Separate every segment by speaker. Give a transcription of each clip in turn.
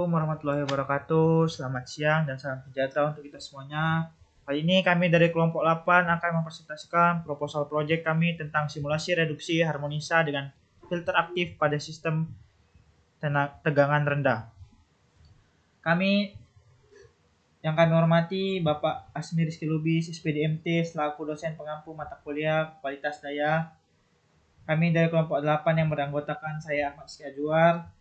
Speaker 1: Assalamualaikum warahmatullahi wabarakatuh. Selamat siang dan salam sejahtera untuk kita semuanya. Kali ini kami dari kelompok 8 akan mempresentasikan proposal proyek kami tentang simulasi reduksi harmonisa dengan filter aktif pada sistem tegangan rendah. Yang kami hormati Bapak Asmi Rizky Lubis, SPDMT, selaku dosen pengampu mata kuliah kualitas daya. Kami dari kelompok 8 yang beranggotakan saya Ahmad Syajuar,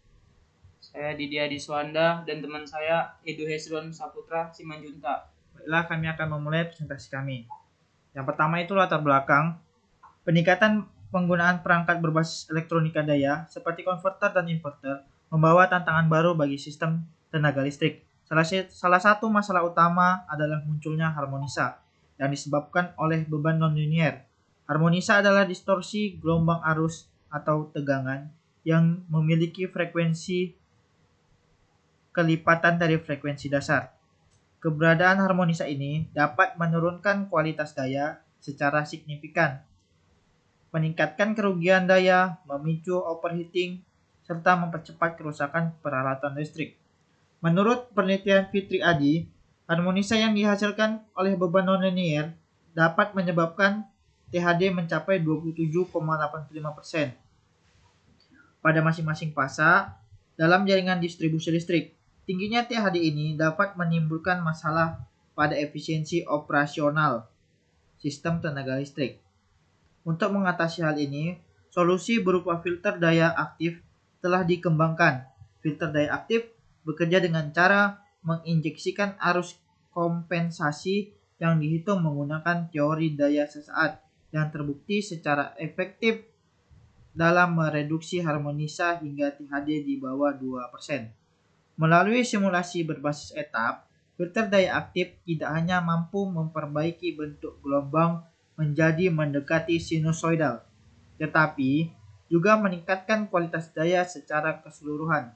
Speaker 2: Saya Didia Diswanda dan teman saya Edu Hesron Saputra Simanjunta.
Speaker 1: Baiklah, kami akan memulai presentasi kami. Yang pertama itu latar belakang. Peningkatan penggunaan perangkat berbasis elektronika daya seperti konverter dan inverter membawa tantangan baru bagi sistem tenaga listrik. Salah satu masalah utama adalah munculnya harmonisa yang disebabkan oleh beban non-linier. Harmonisa adalah distorsi gelombang arus atau tegangan yang memiliki frekuensi kelipatan dari frekuensi dasar. Keberadaan harmonisa ini dapat menurunkan kualitas daya secara signifikan, meningkatkan kerugian daya, memicu overheating, serta mempercepat kerusakan peralatan listrik. Menurut penelitian Fitri Adi, harmonisa yang dihasilkan oleh beban nonlinear dapat menyebabkan THD mencapai 27,85% pada masing-masing fasa dalam jaringan distribusi listrik. Tingginya THD ini dapat menimbulkan masalah pada efisiensi operasional sistem tenaga listrik. Untuk mengatasi hal ini, solusi berupa filter daya aktif telah dikembangkan. Filter daya aktif bekerja dengan cara menginjeksikan arus kompensasi yang dihitung menggunakan teori daya sesaat yang terbukti secara efektif dalam mereduksi harmonisa hingga THD di bawah 2%. Melalui simulasi berbasis etap, filter daya aktif tidak hanya mampu memperbaiki bentuk gelombang menjadi mendekati sinusoidal, tetapi juga meningkatkan kualitas daya secara keseluruhan.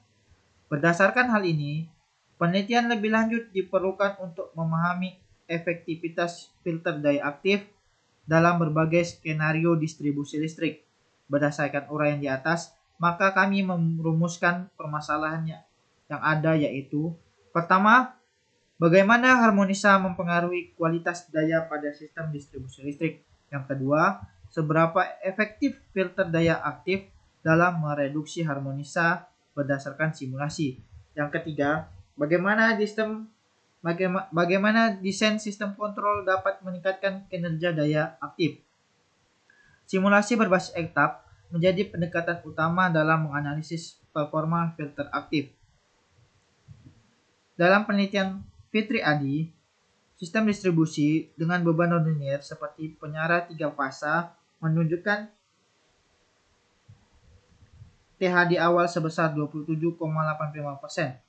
Speaker 1: Berdasarkan hal ini, penelitian lebih lanjut diperlukan untuk memahami efektivitas filter daya aktif dalam berbagai skenario distribusi listrik. Berdasarkan uraian di atas, maka kami merumuskan permasalahannya yang ada, yaitu pertama, bagaimana harmonisa mempengaruhi kualitas daya pada sistem distribusi listrik. Yang kedua, seberapa efektif filter daya aktif dalam mereduksi harmonisa berdasarkan simulasi. Yang ketiga, bagaimana desain sistem kontrol dapat meningkatkan kinerja daya aktif. Simulasi berbasis etap menjadi pendekatan utama dalam menganalisis performa filter aktif. Dalam penelitian Fitri Adi, sistem distribusi dengan beban nonlinear seperti penyara 3 fasa menunjukkan THD awal sebesar 27,85%.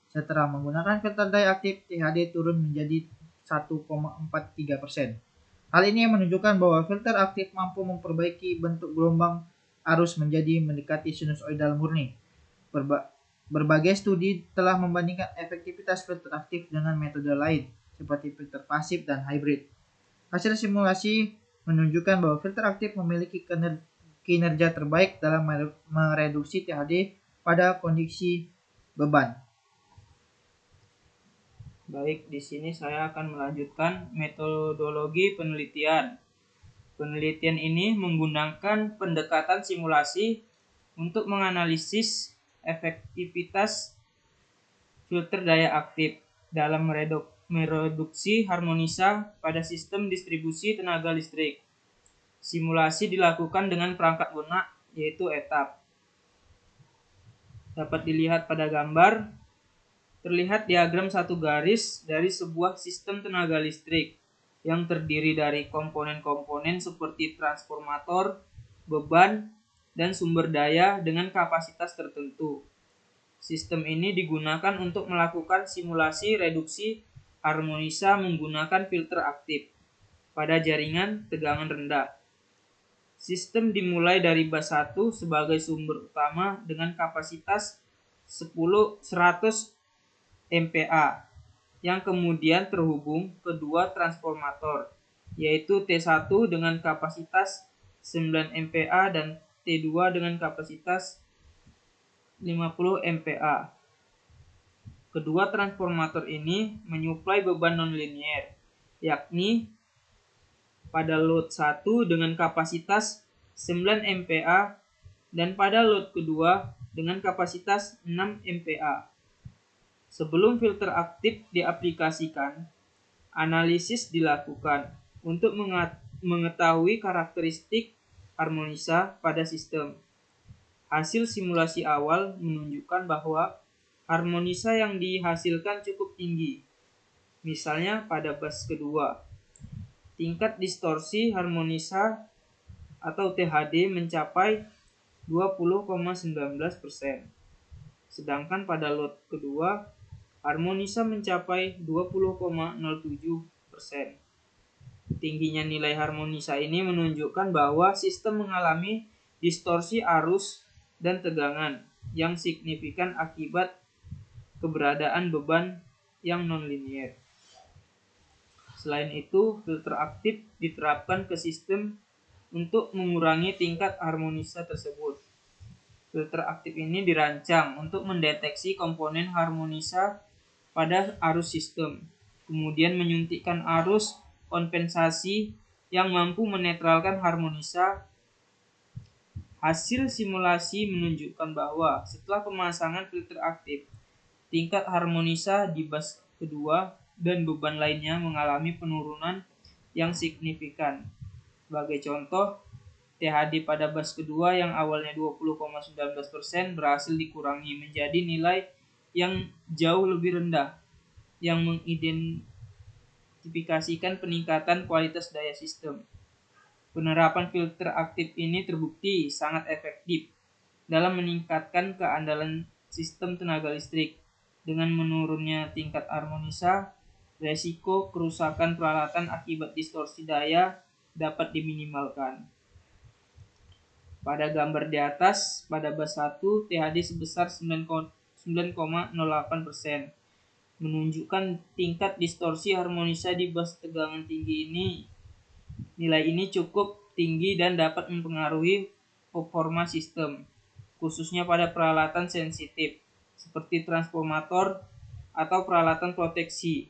Speaker 1: Setelah menggunakan filter daya aktif, THD turun menjadi 1,43%. Hal ini menunjukkan bahwa filter aktif mampu memperbaiki bentuk gelombang arus menjadi mendekati sinusoidal murni. Berbagai studi telah membandingkan efektivitas filter aktif dengan metode lain, seperti filter pasif dan hybrid. Hasil simulasi menunjukkan bahwa filter aktif memiliki kinerja terbaik dalam mereduksi THD pada kondisi beban.
Speaker 2: Baik, di sini saya akan melanjutkan metodologi penelitian. Penelitian ini menggunakan pendekatan simulasi untuk menganalisis efektivitas filter daya aktif dalam mereduksi harmonisa pada sistem distribusi tenaga listrik. Simulasi dilakukan dengan perangkat lunak, yaitu etap. Dapat dilihat pada gambar, terlihat diagram satu garis dari sebuah sistem tenaga listrik yang terdiri dari komponen-komponen seperti transformator, beban, dan sumber daya dengan kapasitas tertentu. Sistem ini digunakan untuk melakukan simulasi reduksi harmonisa menggunakan filter aktif pada jaringan tegangan rendah. Sistem dimulai dari bus 1 sebagai sumber utama dengan kapasitas 100 MPa yang kemudian terhubung ke dua transformator, yaitu T1 dengan kapasitas 9 MPa dan T2 dengan kapasitas 50 MPa. Kedua transformator ini menyuplai beban nonlinier, yakni pada load 1 dengan kapasitas 9 MPa dan pada load kedua dengan kapasitas 6 MPa. Sebelum filter aktif diaplikasikan, analisis dilakukan untuk mengetahui karakteristik harmonisa pada sistem. Hasil simulasi awal menunjukkan bahwa harmonisa yang dihasilkan cukup tinggi. Misalnya pada bus kedua, tingkat distorsi harmonisa atau THD mencapai 20,19%. Sedangkan pada load kedua, harmonisa mencapai 20,07%. Tingginya nilai harmonisa ini menunjukkan bahwa sistem mengalami distorsi arus dan tegangan yang signifikan akibat keberadaan beban yang nonlinier. Selain itu, filter aktif diterapkan ke sistem untuk mengurangi tingkat harmonisa tersebut. Filter aktif ini dirancang untuk mendeteksi komponen harmonisa pada arus sistem, kemudian menyuntikkan arus kompensasi yang mampu menetralkan harmonisa. Hasil simulasi menunjukkan bahwa setelah pemasangan filter aktif, tingkat harmonisa di bus kedua dan beban lainnya mengalami penurunan yang signifikan. Sebagai contoh, THD pada bus kedua yang awalnya 20,19% berhasil dikurangi menjadi nilai yang jauh lebih rendah, yang mengidentifikasikan peningkatan kualitas daya sistem. Penerapan filter aktif ini terbukti sangat efektif dalam meningkatkan keandalan sistem tenaga listrik. Dengan menurunnya tingkat harmonisa, resiko kerusakan peralatan akibat distorsi daya dapat diminimalkan. Pada gambar di atas, pada bus 1, THD sebesar 9,08%. Menunjukkan tingkat distorsi harmonisa di bus tegangan tinggi ini. Nilai ini cukup tinggi dan dapat mempengaruhi performa sistem, khususnya pada peralatan sensitif, seperti transformator atau peralatan proteksi.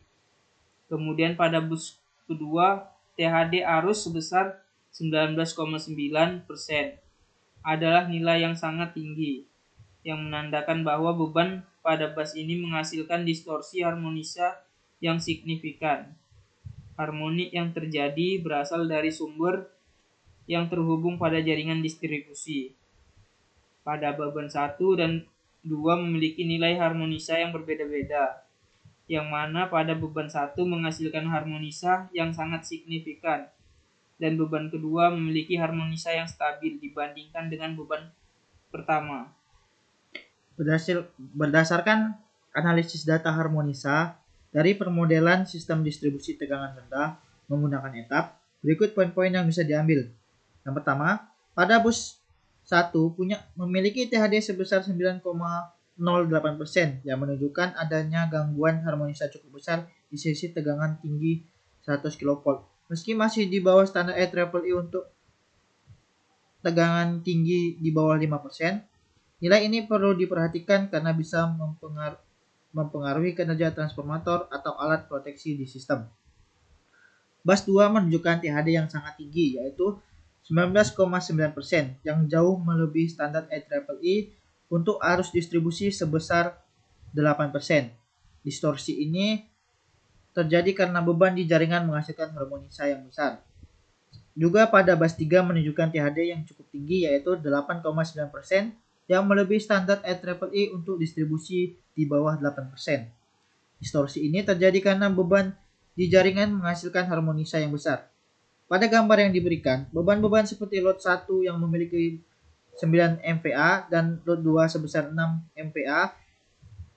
Speaker 2: Kemudian pada bus kedua, THD arus sebesar 19,9% adalah nilai yang sangat tinggi, yang menandakan bahwa beban pada bus ini menghasilkan distorsi harmonisa yang signifikan. Harmonik yang terjadi berasal dari sumber yang terhubung pada jaringan distribusi. Pada beban 1 dan 2 memiliki nilai harmonisa yang berbeda-beda, yang mana pada beban 1 menghasilkan harmonisa yang sangat signifikan, dan beban kedua memiliki harmonisa yang stabil dibandingkan dengan beban pertama.
Speaker 1: Berdasarkan analisis data harmonisa dari permodelan sistem distribusi tegangan rendah menggunakan etap, berikut poin-poin yang bisa diambil. Yang pertama, pada bus 1 memiliki THD sebesar 9,08% yang menunjukkan adanya gangguan harmonisa cukup besar di sisi tegangan tinggi 100 kV. Meski masih di bawah standar IEEE untuk tegangan tinggi di bawah 5%, nilai ini perlu diperhatikan karena bisa mempengaruhi kinerja transformator atau alat proteksi di sistem. Bus 2 menunjukkan THD yang sangat tinggi, yaitu 19,9% yang jauh melebihi standar IEEE untuk arus distribusi sebesar 8%. Distorsi ini terjadi karena beban di jaringan menghasilkan harmonisa yang besar. Juga pada bus 3 menunjukkan THD yang cukup tinggi, yaitu 8,9% yang melebihi standar IEEE untuk distribusi di bawah 8%. Distorsi ini terjadi karena beban di jaringan menghasilkan harmonisa yang besar. Pada gambar yang diberikan, beban-beban seperti load 1 yang memiliki 9 MVA dan load 2 sebesar 6 MVA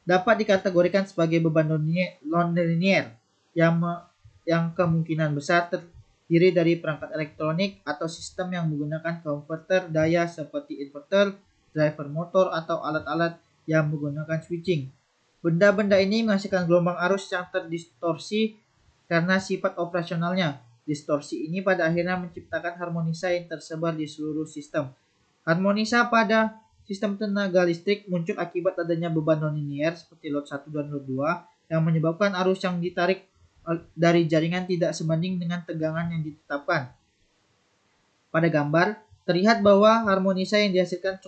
Speaker 1: dapat dikategorikan sebagai beban non-linier yang kemungkinan besar terdiri dari perangkat elektronik atau sistem yang menggunakan konverter daya seperti inverter, driver motor, atau alat-alat yang menggunakan switching. Benda-benda ini menghasilkan gelombang arus yang terdistorsi karena sifat operasionalnya. Distorsi ini pada akhirnya menciptakan harmonisa yang tersebar di seluruh sistem. Harmonisa pada sistem tenaga listrik muncul akibat adanya beban nonlinear seperti load 1 dan load 2 yang menyebabkan arus yang ditarik dari jaringan tidak sebanding dengan tegangan yang ditetapkan. Pada gambar, terlihat bahwa harmonisa yang dihasilkan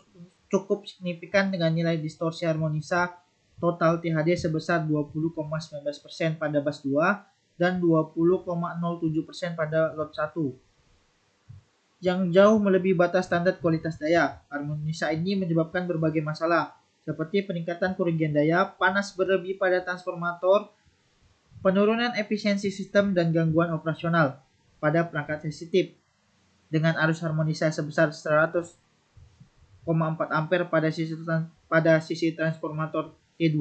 Speaker 1: cukup signifikan dengan nilai distorsi harmonisa total THD sebesar 20,19% pada bus 2 dan 20,07% pada load 1. Yang jauh melebihi batas standar kualitas daya. Harmonisa ini menyebabkan berbagai masalah, seperti peningkatan kerugian daya, panas berlebih pada transformator, penurunan efisiensi sistem, dan gangguan operasional pada perangkat sensitif. Dengan arus harmonisa sebesar 100,4 ampere pada sisi transformator T2,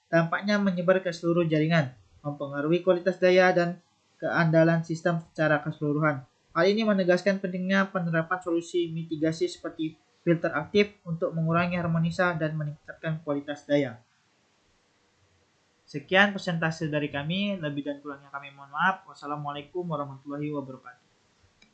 Speaker 1: dampaknya menyebar ke seluruh jaringan, mempengaruhi kualitas daya dan keandalan sistem secara keseluruhan. Hal ini menegaskan pentingnya penerapan solusi mitigasi seperti filter aktif untuk mengurangi harmonisa dan meningkatkan kualitas daya. Sekian presentasi dari kami, lebih dan kurangnya kami mohon maaf. Wassalamualaikum warahmatullahi wabarakatuh.